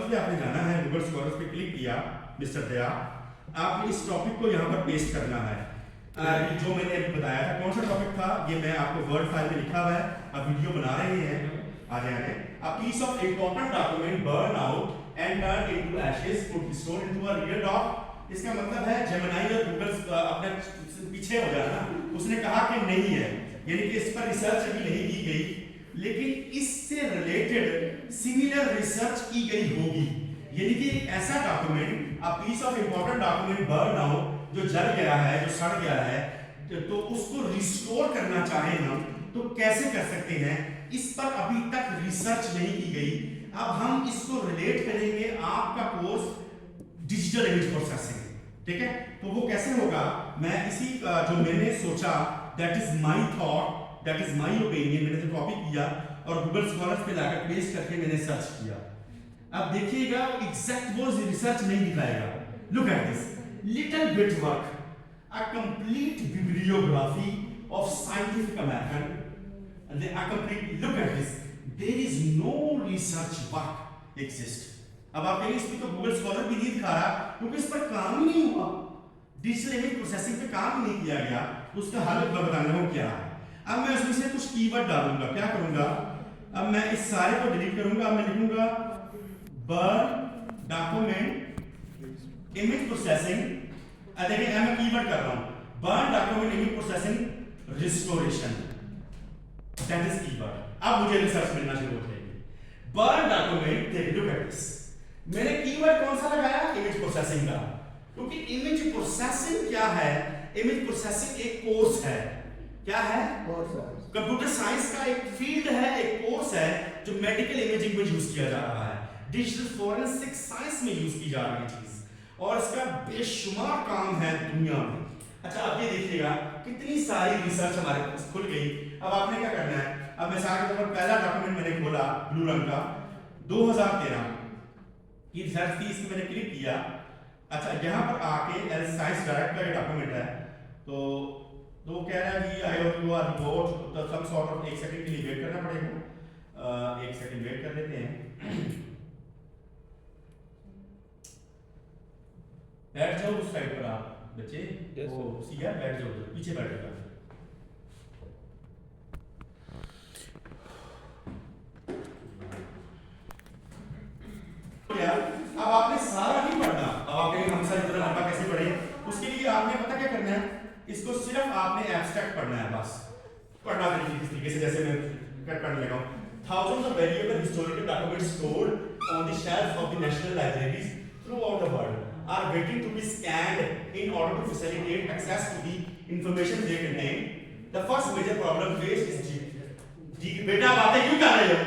Scholars पे आपने जाना है, गूगल स्कॉलर्स पे क्लिक किया मिस्टर दया, आपने इस टॉपिक को यहाँ पर पेस्ट करना है। जो मैंने अभी बताया था, कौन सा टॉपिक था ये मैं आपको वर्ड फाइल में लिखा हुआ है, अब वीडियो बना रहे हैं आगे आगे। A piece of important document burn out and turned into ashes could be stored into a real doc। इसका मतलब है जेमिनी और गूगल अपने पीछे हो जाना, उसने कहा कि नहीं है, यानी कि इस पर रिसर्च अभी नहीं की गई, लेकिन इससे रिलेटेड सिमिलर रिसर्च की गई होगी। यानी कि एक ऐसा document, a piece of important document burn out, जो जल गया है, जो सड़ गया है, तो उसको रिस्टोर करना चाहें हम तो कैसे कर सकते हैं, इस पर अभी तक रिसर्च नहीं की गई। अब हम इसको रिलेट करेंगे आपका कोर्स डिजिटल इमेज प्रोसेसिंग, ठीक है। तो वो कैसे होगा, मैं इसी जो मैंने सोचा, that is my thought, that is my opinion, मैंने जो टॉपिक किया और गूगल स्कॉलर्स पे लाकर पेस्ट करके मैंने सर्च किया। अब देखिएगा एग्जैक्ट वो रिसर्च नहीं दिखाएगा। Look at this little bit work, a complete bibliography of Scientific American, and they are complete. Look at this, there is no research work exist। अब आप कहेंगे इसमें तो गूगल स्कॉलर भी नहीं दिखा रहा क्योंकि इस पर काम ही नहीं हुआ, डिजिटल इमेज प्रोसेसिंग पे काम ही नहीं किया गया, उसका हल मैं बताने को क्या है। अब मैं उसमें से कुछ कीवर्ड डालूंगा, क्या करूंगा, अब मैं इस सारे को डिलीट करूंगा, अब मैं लिखूंगा बर्न डॉक्यूमेंट इमेज प्रोसेसिंग। देखिए मैं कीवर्ड कर रहा हूं, burn document image processing restoration, that is keyword. अब मुझे रिसर्च मिलना शुरू हो जाएगी। बर्न डॉक्यूमेंट, देखिए लुक एट दिस, मैंने कीवर्ड कौन सा लगाया, इमेज प्रोसेसिंग का, क्योंकि इमेज प्रोसेसिंग क्या है, इमेज प्रोसेसिंग एक कोर्स है, क्या है, कंप्यूटर साइंस का एक फील्ड है, एक कोर्स है जो मेडिकल इमेजिंग में यूज किया जा रहा है, डिजिटल फोरेंसिक साइंस में यूज की जा रही चीज, और इसका बेशुमार काम है दुनिया में। अच्छा अब ये देखिएगा कितनी सारी रिसर्च हमारे पास खुल गई। अब आपने क्या करना है, अब मिसाल के तौर पर पहला डॉक्यूमेंट मैंने खोला ब्लू रंग का, 2013 की रिसर्च थी, इसमें मैंने क्लिक किया। अच्छा यहाँ पर आके साइंस डायरेक्ट का ये डॉक्यूमेंट है, तो कह रहा है कि I hope you are report the some sort of, एक सेकंड के लिए वेट करना पड़ेगा, एक सेकंड वेट कर लेते हैं। बैठ जाओ उस साइड पर आप बच्चे, वो सीधा बैठ जाओ, पीछे बैठेगा। अब आपने सारा नहीं पढ़ना, अब आप कहेंगे हम सर इतना लंबा कैसे पढ़े, उसके लिए आपने पता क्या करना है, इसको सिर्फ आपने एब्स्ट्रैक्ट पढ़ना है, बस पढ़ना है इस तरीके से जैसे मैं पढ़ने लगा हूं। Thousands of valuable historical documents stored on the shelves of the national libraries throughout the world are waiting to be scanned in order to facilitate access to the information they contain। The first major problem faced is बेटा बातें क्यों कर रहे हो,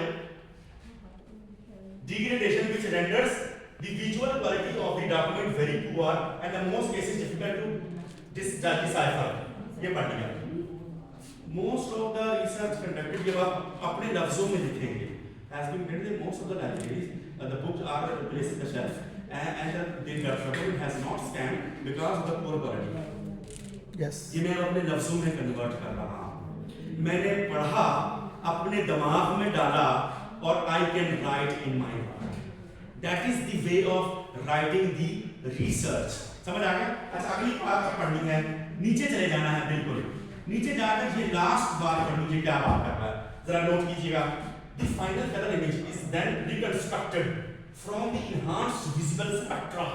degradation which renders the visual quality of the document very poor and in most cases difficult to decipher। ये पढ़ लिया। Most of the research conducted, जब आप अपने लफ्जों में लिखेंगे, has been written in most of the libraries, the books are placed in the shelf and the document has not scanned because of the poor quality। Yes। ये मैं अपने लफ्जों में convert कर रहा हूँ, मैंने पढ़ा, अपने दिमाग में डाला और I can write in my mind। That is the way of writing the research। समझ आ गया? अच्छा अगली बात पढ़नी है, नीचे चले जाना है, बिल्कुल नीचे जाकर ये लास्ट बार पढ़ लीजिए क्या बात कर रहा है, जरा नोट कीजिएगा। The final color image is then reconstructed from the enhanced visible spectra,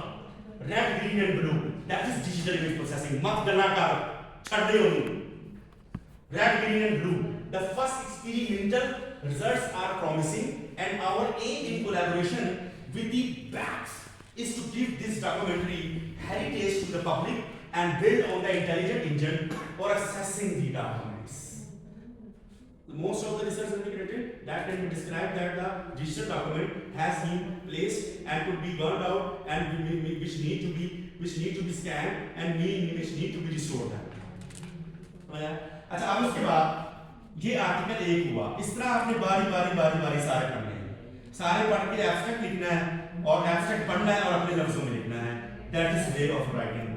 red, green and blue, that is digital image processing। मत गला कर छड़ दे उन्हें, red, green and blue। The first experimental results are promising and our aim in collaboration with the BACS is to give this documentary heritage to the public and build on the intelligent engine for accessing the documents। Most of the research integrated that can be described that the digital document has been placed and could be burned out and which need to be scanned and which need to be restored। अच्छा अब उसके बाद ये article 1 हुआ, इस तरह आपने बारी सारे पढ़ने हैं, सारे पढ़ के एब्स्ट्रैक्ट लिखना है और एब्स्ट्रैक्ट पढ़ना है और अपने लफ्जों में लिखना है। That is way of writing.